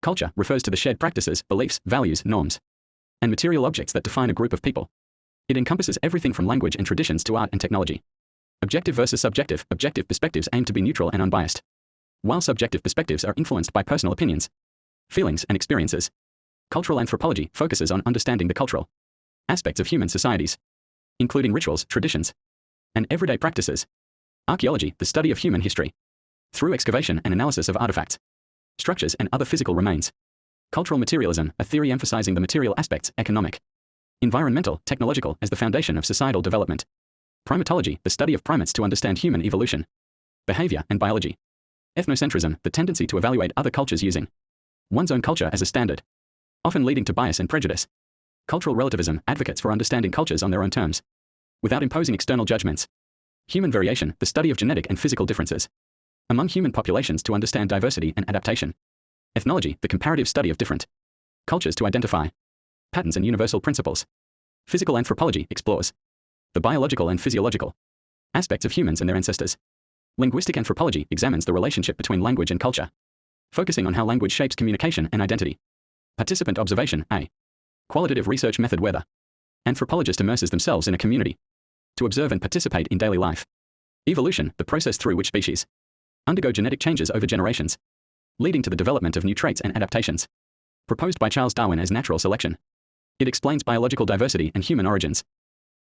Culture refers to the shared practices, beliefs, values, norms, and material objects that define a group of people. It encompasses everything from language and traditions to art and technology. Objective versus subjective. Objective perspectives aim to be neutral and unbiased, while subjective perspectives are influenced by personal opinions, feelings, and experiences. Cultural anthropology focuses on understanding the cultural aspects of human societies, including rituals, traditions, and everyday practices. Archaeology, the study of human history, through excavation and analysis of artifacts, structures, and other physical remains. Cultural materialism, a theory emphasizing the material aspects, economic, environmental, technological, as the foundation of societal development. Primatology, the study of primates to understand human evolution, behavior, and biology. Ethnocentrism, the tendency to evaluate other cultures using one's own culture as a standard, often leading to bias and prejudice. Cultural relativism, advocates for understanding cultures on their own terms, without imposing external judgments. Human variation, the study of genetic and physical differences among human populations to understand diversity and adaptation. Ethnology, the comparative study of different cultures to identify patterns and universal principles. Physical anthropology explores the biological and physiological aspects of humans and their ancestors. Linguistic anthropology examines the relationship between language and culture, focusing on how language shapes communication and identity. Participant observation, a qualitative research method where the anthropologist immerses themselves in a community to observe and participate in daily life. Evolution, the process through which species undergo genetic changes over generations, leading to the development of new traits and adaptations. Proposed by Charles Darwin as natural selection. It explains biological diversity and human origins.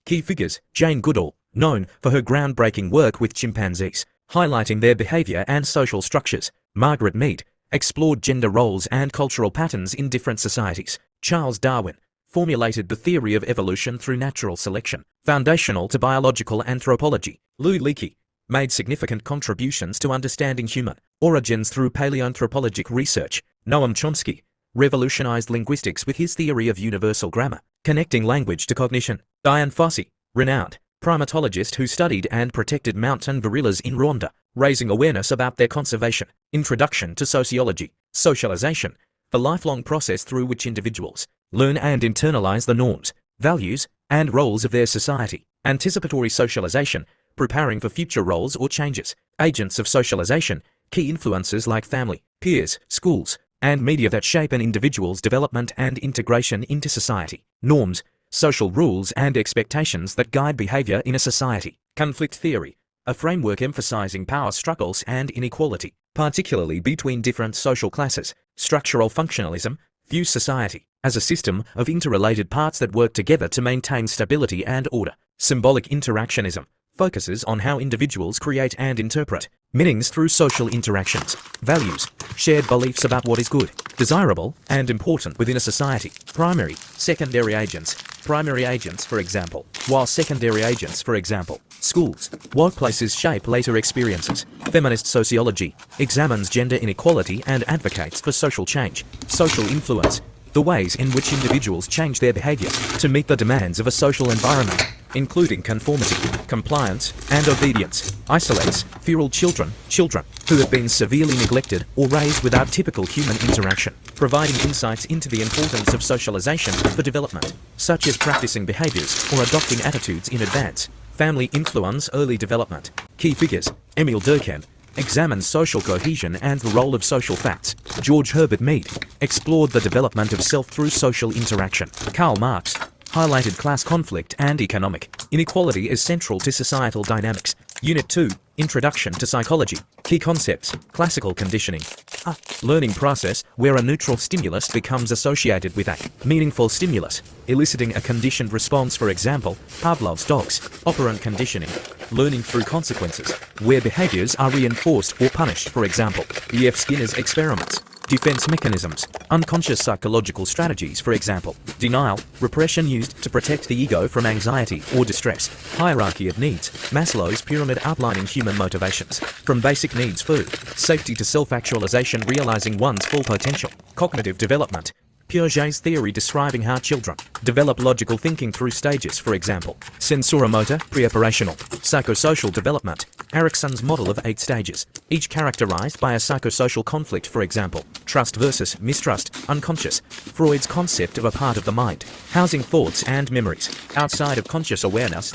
Key figures: Jane Goodall, known for her groundbreaking work with chimpanzees, highlighting their behavior and social structures. Margaret Mead explored gender roles and cultural patterns in different societies. Charles Darwin formulated the theory of evolution through natural selection, foundational to biological anthropology. Louis Leakey made significant contributions to understanding human origins through paleoanthropologic research. Noam Chomsky revolutionized linguistics with his theory of universal grammar, connecting language to cognition. Dian Fossey, renowned primatologist who studied and protected mountain gorillas in Rwanda, raising awareness about their conservation. Introduction to sociology. Socialization, the lifelong process through which individuals learn and internalize the norms, values, and roles of their society. Anticipatory socialization, preparing for future roles or changes. Agents of socialization, key influences like family, peers, schools, and media that shape an individual's development and integration into society. Norms, social rules and expectations that guide behavior in a society. Conflict theory, a framework emphasizing power struggles and inequality, particularly between different social classes. Structural functionalism views society as a system of interrelated parts that work together to maintain stability and order. Symbolic interactionism focuses on how individuals create and interpret meanings through social interactions. Values, shared beliefs about what is good, desirable, and important within a society. Primary, secondary agents. Primary agents, for example, while secondary agents, for example, schools, workplaces shape later experiences. Feminist sociology examines gender inequality and advocates for social change. Social influence, the ways in which individuals change their behavior to meet the demands of a social environment, including conformity, compliance, and obedience. Isolates feral children who have been severely neglected or raised without typical human interaction, providing insights into the importance of socialization for development, such as practicing behaviors or adopting attitudes in advance. Family influence early development. Key figures: Emile Durkheim examines social cohesion and the role of social facts. George Herbert Mead explored the development of self through social interaction. Karl Marx highlighted class conflict and economic inequality as central to societal dynamics. Unit 2, Introduction to Psychology. Key concepts: classical conditioning, a learning process where a neutral stimulus becomes associated with a meaningful stimulus, eliciting a conditioned response, for example, Pavlov's dogs. Operant conditioning, learning through consequences, where behaviors are reinforced or punished, for example, E.F. Skinner's experiments. Defense mechanisms, unconscious psychological strategies, for example, denial, repression used to protect the ego from anxiety or distress. Hierarchy of needs, Maslow's pyramid outlining human motivations, from basic needs: food, safety, to self-actualization, realizing one's full potential. Cognitive development, Piaget's theory describing how children develop logical thinking through stages, for example, sensoromotor, pre-operational. Psychosocial development, Erikson's model of 8 stages, each characterized by a psychosocial conflict, for example, trust versus mistrust. Unconscious, Freud's concept of a part of the mind, housing thoughts and memories outside of conscious awareness.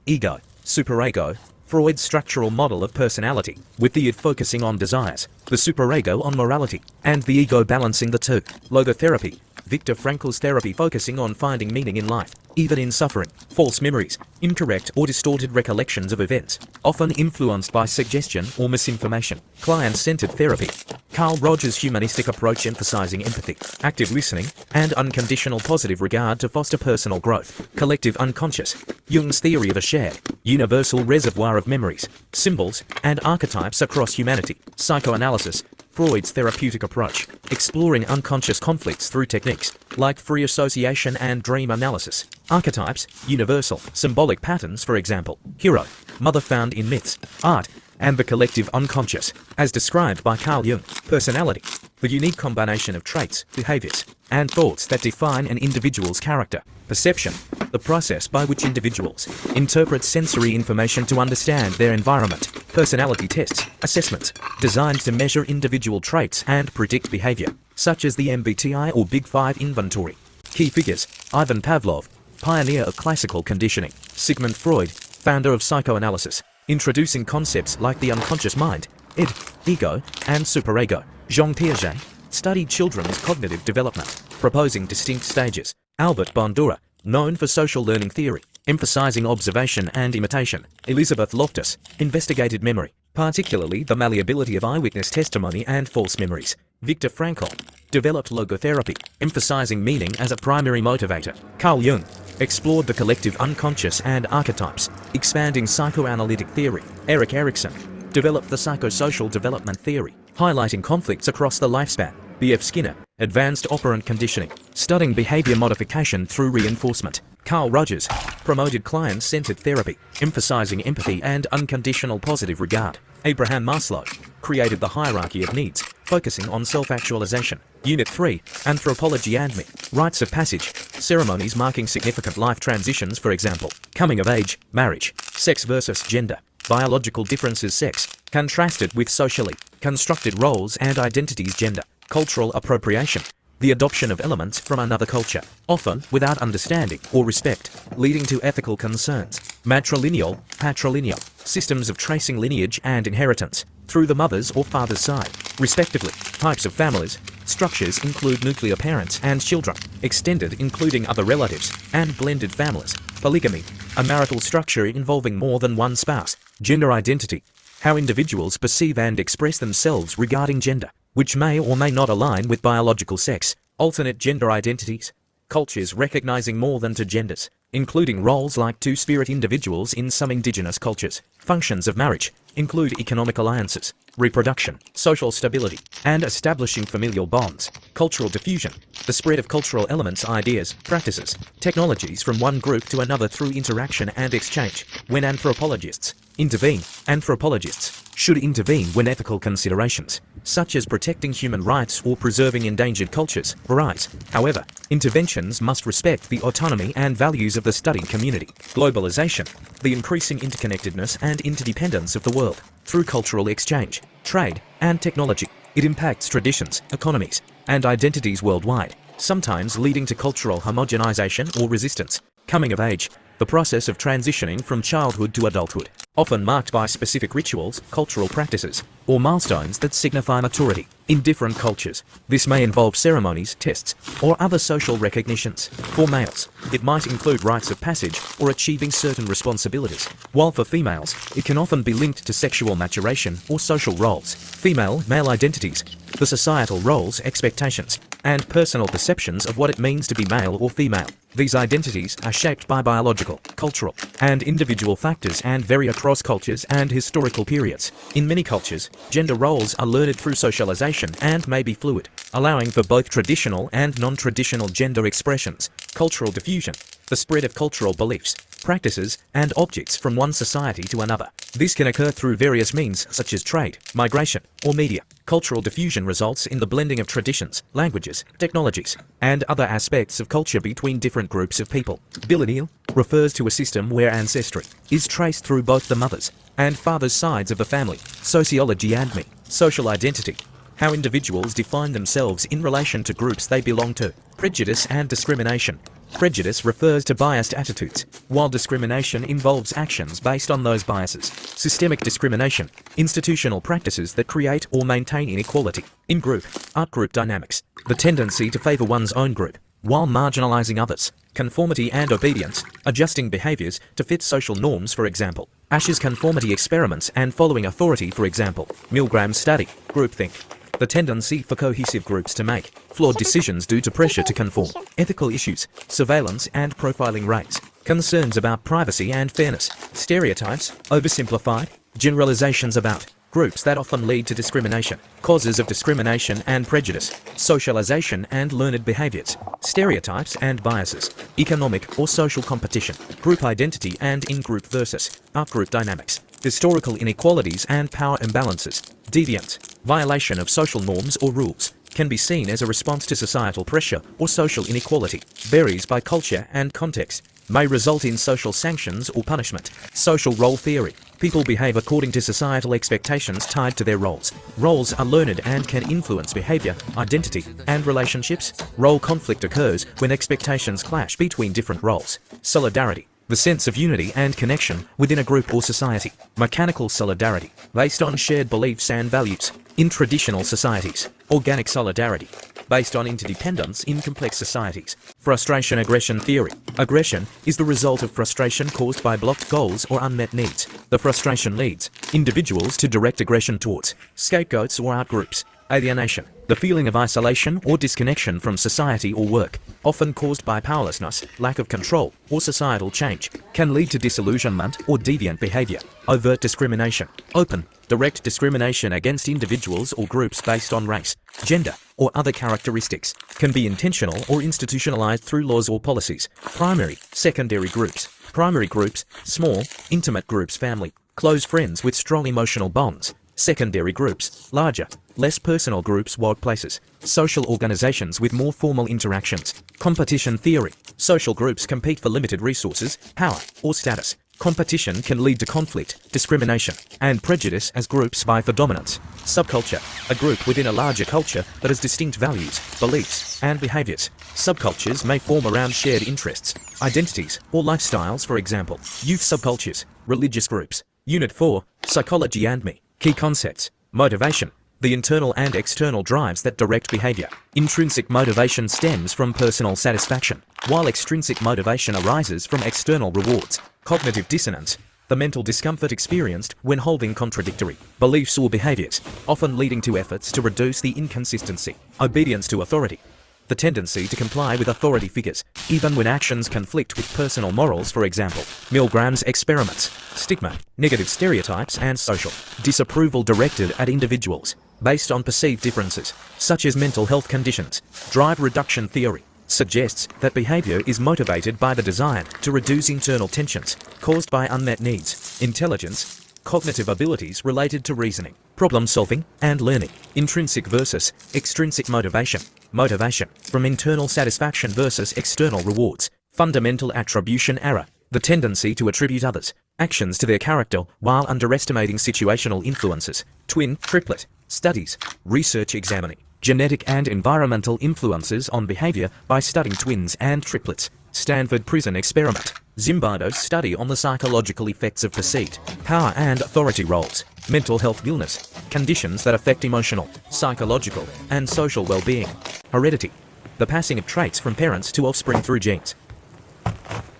Ego, superego, Freud's structural model of personality, with the id focusing on desires, the superego on morality, and the ego balancing the two. Logotherapy, Viktor Frankl's therapy focusing on finding meaning in life, even in suffering. False memories, incorrect or distorted recollections of events, often influenced by suggestion or misinformation. Client-centered therapy, Carl Rogers' humanistic approach emphasizing empathy, active listening, and unconditional positive regard to foster personal growth. Collective unconscious, Jung's theory of a shared, universal reservoir of memories, symbols, and archetypes across humanity. Psychoanalysis, Freud's therapeutic approach, exploring unconscious conflicts through techniques like free association and dream analysis. Archetypes, universal, symbolic patterns, for example, hero, mother found in myths, art, and the collective unconscious, as described by Carl Jung. Personality, the unique combination of traits, behaviors, and thoughts that define an individual's character. Perception, the process by which individuals interpret sensory information to understand their environment. Personality tests, assessments, designed to measure individual traits and predict behavior, such as the MBTI or Big Five inventory. Key figures, Ivan Pavlov, pioneer of classical conditioning. Sigmund Freud, founder of psychoanalysis, introducing concepts like the unconscious mind, id, ego, and superego. Jean Piaget studied children's cognitive development, proposing distinct stages. Albert Bandura, known for social learning theory, emphasizing observation and imitation. Elizabeth Loftus investigated memory, particularly the malleability of eyewitness testimony and false memories. Viktor Frankl developed logotherapy, emphasizing meaning as a primary motivator. Carl Jung explored the collective unconscious and archetypes, expanding psychoanalytic theory. Erik Erikson developed the psychosocial development theory, highlighting conflicts across the lifespan. B.F. Skinner advanced operant conditioning, studying behavior modification through reinforcement. Carl Rogers promoted client-centered therapy, emphasizing empathy and unconditional positive regard. Abraham Maslow created the hierarchy of needs, focusing on self-actualization. Unit 3, Anthropology and Me, rites of passage, ceremonies marking significant life transitions, for example, coming of age, marriage, sex versus gender, biological differences, sex, contrasted with socially constructed roles and identities, gender. Cultural appropriation, the adoption of elements from another culture, often without understanding or respect, leading to ethical concerns. Matrilineal, patrilineal, systems of tracing lineage and inheritance through the mother's or father's side, respectively. Types of families, structures include nuclear parents and children, extended including other relatives, and blended families. Polygamy, a marital structure involving more than one spouse. Gender identity, how individuals perceive and express themselves regarding gender, which may or may not align with biological sex. Alternate gender identities, cultures recognizing more than two genders, including roles like two-spirit individuals in some indigenous cultures. Functions of marriage include economic alliances, reproduction, social stability, and establishing familial bonds. Cultural diffusion, the spread of cultural elements, ideas, practices, technologies from one group to another through interaction and exchange. When anthropologists intervene, anthropologists should intervene when ethical considerations, such as protecting human rights or preserving endangered cultures, arise. However, interventions must respect the autonomy and values of the studied community. Globalization, the increasing interconnectedness and interdependence of the world through cultural exchange, trade, and technology. It impacts traditions, economies, and identities worldwide, sometimes leading to cultural homogenization or resistance. Coming of age, the process of transitioning from childhood to adulthood, often marked by specific rituals, cultural practices, or milestones that signify maturity. In different cultures, this may involve ceremonies, tests, or other social recognitions. For males, it might include rites of passage or achieving certain responsibilities, while for females, it can often be linked to sexual maturation or social roles. Female-male identities, the societal roles, expectations, and personal perceptions of what it means to be male or female. These identities are shaped by biological, cultural, and individual factors and vary across cultures and historical periods. In many cultures, gender roles are learned through socialization and may be fluid, allowing for both traditional and non-traditional gender expressions. Cultural diffusion, the spread of cultural beliefs, practices, and objects from one society to another. This can occur through various means such as trade, migration, or media. Cultural diffusion results in the blending of traditions, languages, technologies, and other aspects of culture between different groups of people. Bilineal refers to a system where ancestry is traced through both the mother's and father's sides of the family. Sociology and Me, social identity, How individuals define themselves in relation to groups they belong to. Prejudice and discrimination. Prejudice refers to biased attitudes, while discrimination involves actions based on those biases. Systemic discrimination. Institutional practices that create or maintain inequality. In-group, out-group dynamics. The tendency to favor one's own group, while marginalizing others. Conformity and obedience. Adjusting behaviors to fit social norms, for example. Ashe's conformity experiments and following authority, for example. Milgram's study. Groupthink. The tendency for cohesive groups to make flawed decisions due to pressure to conform. Ethical issues. Surveillance and profiling race. Concerns about privacy and fairness. Stereotypes. Oversimplified. Generalizations about groups that often lead to discrimination. Causes of discrimination and prejudice. Socialization and learned behaviors. Stereotypes and biases. Economic or social competition. Group identity and in-group versus out-group dynamics. Historical inequalities and power imbalances. Deviance. Violation of social norms or rules. Can be seen as a response to societal pressure or social inequality. Varies by culture and context. May result in social sanctions or punishment. Social role theory. People behave according to societal expectations tied to their roles. Roles are learned and can influence behavior, identity, and relationships. Role conflict occurs when expectations clash between different roles. Solidarity. The sense of unity and connection within a group or society. Mechanical solidarity, based on shared beliefs and values. In traditional societies. Organic solidarity, based on interdependence in complex societies. Frustration-aggression theory. Aggression is the result of frustration caused by blocked goals or unmet needs. The frustration leads individuals to direct aggression towards scapegoats or outgroups. Alienation. The feeling of isolation or disconnection from society or work, often caused by powerlessness, lack of control, or societal change, can lead to disillusionment or deviant behavior. Overt discrimination. Open, direct discrimination against individuals or groups based on race, gender, or other characteristics, can be intentional or institutionalized through laws or policies. Primary, secondary groups. Primary groups, small, intimate groups, family, close friends with strong emotional bonds. Secondary groups, larger, less personal groups, workplaces, social organizations with more formal interactions. Competition theory. Social groups compete for limited resources, power, or status. Competition can lead to conflict, discrimination, and prejudice as groups vie for dominance. Subculture. A group within a larger culture that has distinct values, beliefs, and behaviors. Subcultures may form around shared interests, identities, or lifestyles, for example. Youth subcultures. Religious groups. Unit 4. Psychology and Me. Key concepts. Motivation. The internal and external drives that direct behavior. Intrinsic motivation stems from personal satisfaction, while extrinsic motivation arises from external rewards. Cognitive dissonance. The mental discomfort experienced when holding contradictory beliefs or behaviors, often leading to efforts to reduce the inconsistency. Obedience to authority. The tendency to comply with authority figures, even when actions conflict with personal morals, for example. Milgram's experiments. Stigma. Negative stereotypes and social disapproval directed at individuals, based on perceived differences, such as mental health conditions. Drive reduction theory suggests that behavior is motivated by the desire to reduce internal tensions caused by unmet needs. Intelligence. Cognitive abilities related to reasoning, problem solving, and learning. Intrinsic versus extrinsic motivation. Motivation from internal satisfaction versus external rewards. Fundamental attribution error. The tendency to attribute others' actions to their character while underestimating situational influences. Twin, triplet. Studies. Research examining genetic and environmental influences on behavior by studying twins and triplets. Stanford Prison Experiment. Zimbardo's study on the psychological effects of perceived power and authority roles. Mental health illness. Conditions that affect emotional, psychological, and social well-being. Heredity. The passing of traits from parents to offspring through genes.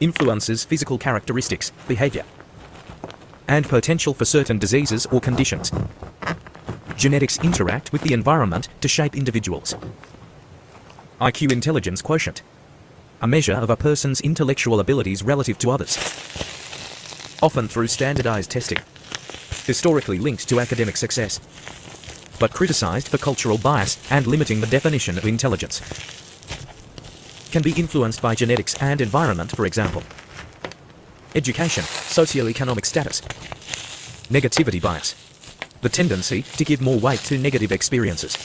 Influences physical characteristics, behavior, and potential for certain diseases or conditions. Genetics interact with the environment to shape individuals. IQ intelligence quotient. A measure of a person's intellectual abilities relative to others, often through standardized testing. Historically linked to academic success, but criticized for cultural bias and limiting the definition of intelligence. Can be influenced by genetics and environment, for example. Education, socioeconomic status. Negativity bias. The tendency to give more weight to negative experiences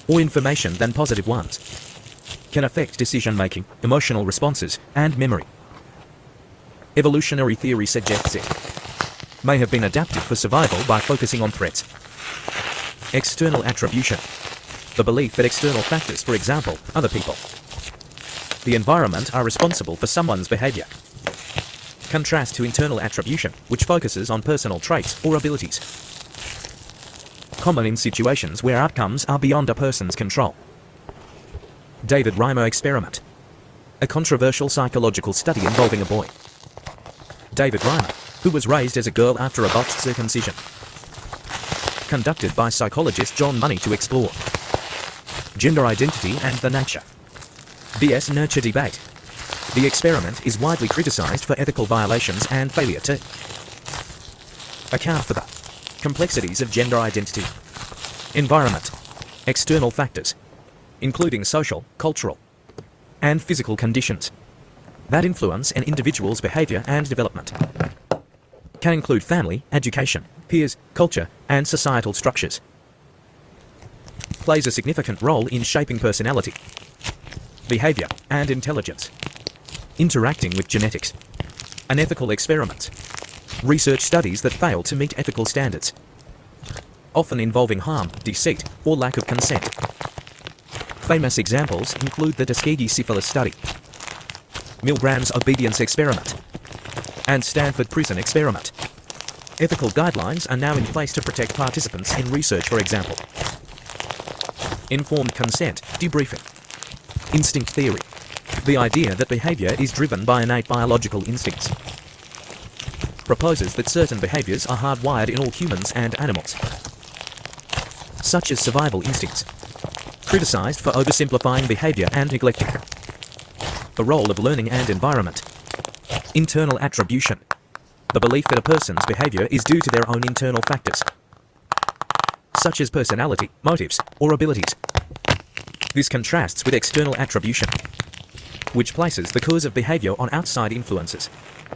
or information than positive ones. Can affect decision-making, emotional responses, and memory. Evolutionary theory suggests it may have been adapted for survival by focusing on threats. External attribution. The belief that external factors, for example, other people, the environment, are responsible for someone's behavior. Contrast to internal attribution, which focuses on personal traits or abilities. Common in situations where outcomes are beyond a person's control. David Reimer experiment. A controversial psychological study involving a boy. David Reimer, who was raised as a girl after a botched circumcision. Conducted by psychologist John Money to explore gender identity and the nature vs nurture debate. The experiment is widely criticized for ethical violations and failure to account for the complexities of gender identity. Environment. External factors, including social, cultural, and physical conditions that influence an individual's behavior and development. Can include family, education, peers, culture, and societal structures. Plays a significant role in shaping personality, behavior, and intelligence. Interacting with genetics. Unethical experiments. Research studies that fail to meet ethical standards, often involving harm, deceit, or lack of consent. Famous examples include the Tuskegee syphilis study, Milgram's obedience experiment, and Stanford prison experiment. Ethical guidelines are now in place to protect participants in research, for example. Informed consent, debriefing. Instinct theory. The idea that behavior is driven by innate biological instincts. Proposes that certain behaviors are hardwired in all humans and animals, such as survival instincts. Criticized for oversimplifying behavior and neglecting the role of learning and environment. Internal attribution. The belief that a person's behavior is due to their own internal factors, such as personality, motives, or abilities. This contrasts with external attribution, which places the cause of behavior on outside influences.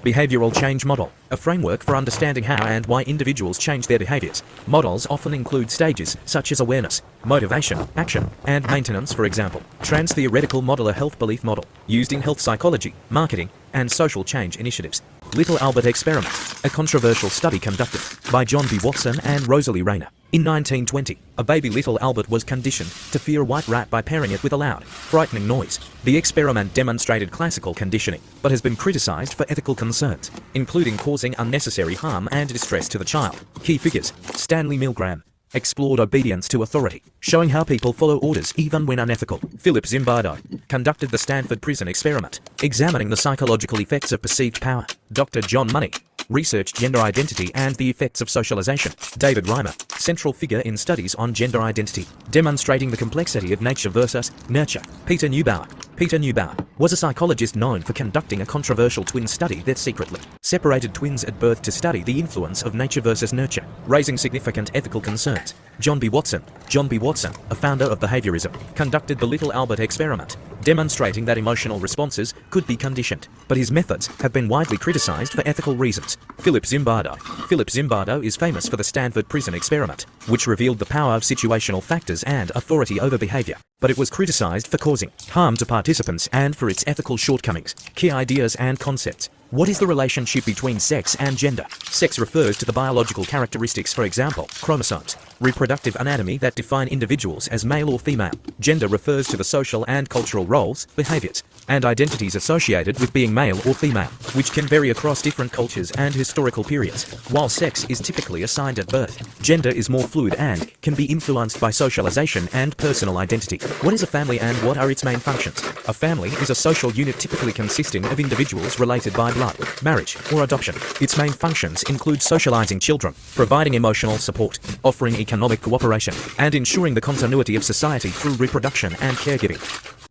Behavioral change model, a framework for understanding how and why individuals change their behaviors. Models often include stages such as awareness, motivation, action, and maintenance, for example. Trans-theoretical model, a health belief model, used in health psychology, marketing, and social change initiatives. Little Albert experiment, a controversial study conducted by John B. Watson and Rosalie Rayner. In 1920, a baby little Albert was conditioned to fear a white rat by pairing it with a loud, frightening noise. The experiment demonstrated classical conditioning, but has been criticized for ethical concerns, including causing unnecessary harm and distress to the child. Key figures: Stanley Milgram explored obedience to authority, showing how people follow orders even when unethical. Philip Zimbardo conducted the Stanford prison experiment, examining the psychological effects of perceived power. Dr. John Money researched gender identity and the effects of socialization. David Reimer, central figure in studies on gender identity, demonstrating the complexity of nature versus nurture. Peter Neubauer was a psychologist known for conducting a controversial twin study that secretly separated twins at birth to study the influence of nature versus nurture, raising significant ethical concerns. John B. Watson, a founder of behaviorism, conducted the Little Albert experiment, demonstrating that emotional responses could be conditioned, but his methods have been widely criticized for ethical reasons. Philip Zimbardo is famous for the Stanford prison experiment, which revealed the power of situational factors and authority over behavior, but it was criticized for causing harm to participants and for its ethical shortcomings. Key ideas and concepts. What is the relationship between sex and gender? Sex refers to the biological characteristics, for example, chromosomes, reproductive anatomy that define individuals as male or female. Gender refers to the social and cultural roles, behaviors, and identities associated with being male or female, which can vary across different cultures and historical periods. While sex is typically assigned at birth, gender is more fluid and can be influenced by socialization and personal identity. What is a family and what are its main functions? A family is a social unit typically consisting of individuals related by blood, marriage, or adoption. Its main functions include socializing children, providing emotional support, offering economic cooperation, and ensuring the continuity of society through reproduction and caregiving.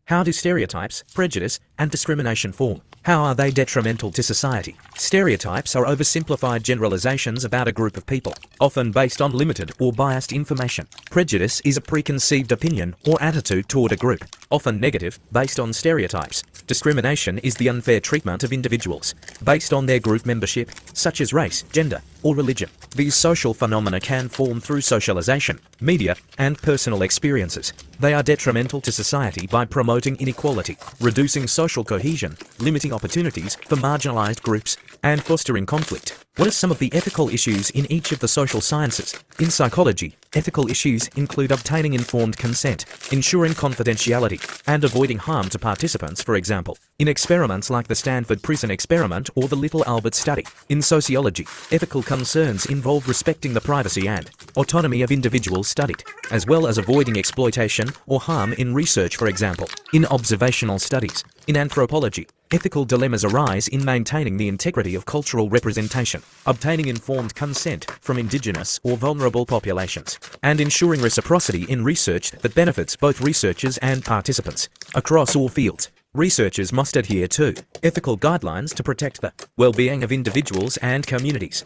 How do stereotypes, prejudice, and discrimination form? How are they detrimental to society? Stereotypes are oversimplified generalizations about a group of people, often based on limited or biased information. Prejudice is a preconceived opinion or attitude toward a group, often negative, based on stereotypes. Discrimination is the unfair treatment of individuals based on their group membership, such as race, gender, or religion. These social phenomena can form through socialization, media, and personal experiences. They are detrimental to society by promoting inequality, reducing social cohesion, limiting opportunities for marginalized groups, and fostering conflict. What are some of the ethical issues in each of the social sciences? In psychology, ethical issues include obtaining informed consent, ensuring confidentiality, and avoiding harm to participants, for example, in experiments like the Stanford Prison Experiment or the Little Albert Study. In sociology, ethical concerns involve respecting the privacy and autonomy of individuals studied, as well as avoiding exploitation or harm in research, for example, in observational studies. In anthropology, ethical dilemmas arise in maintaining the integrity of cultural representation, obtaining informed consent from indigenous or vulnerable populations, and ensuring reciprocity in research that benefits both researchers and participants. Across all fields, researchers must adhere to ethical guidelines to protect the well-being of individuals and communities.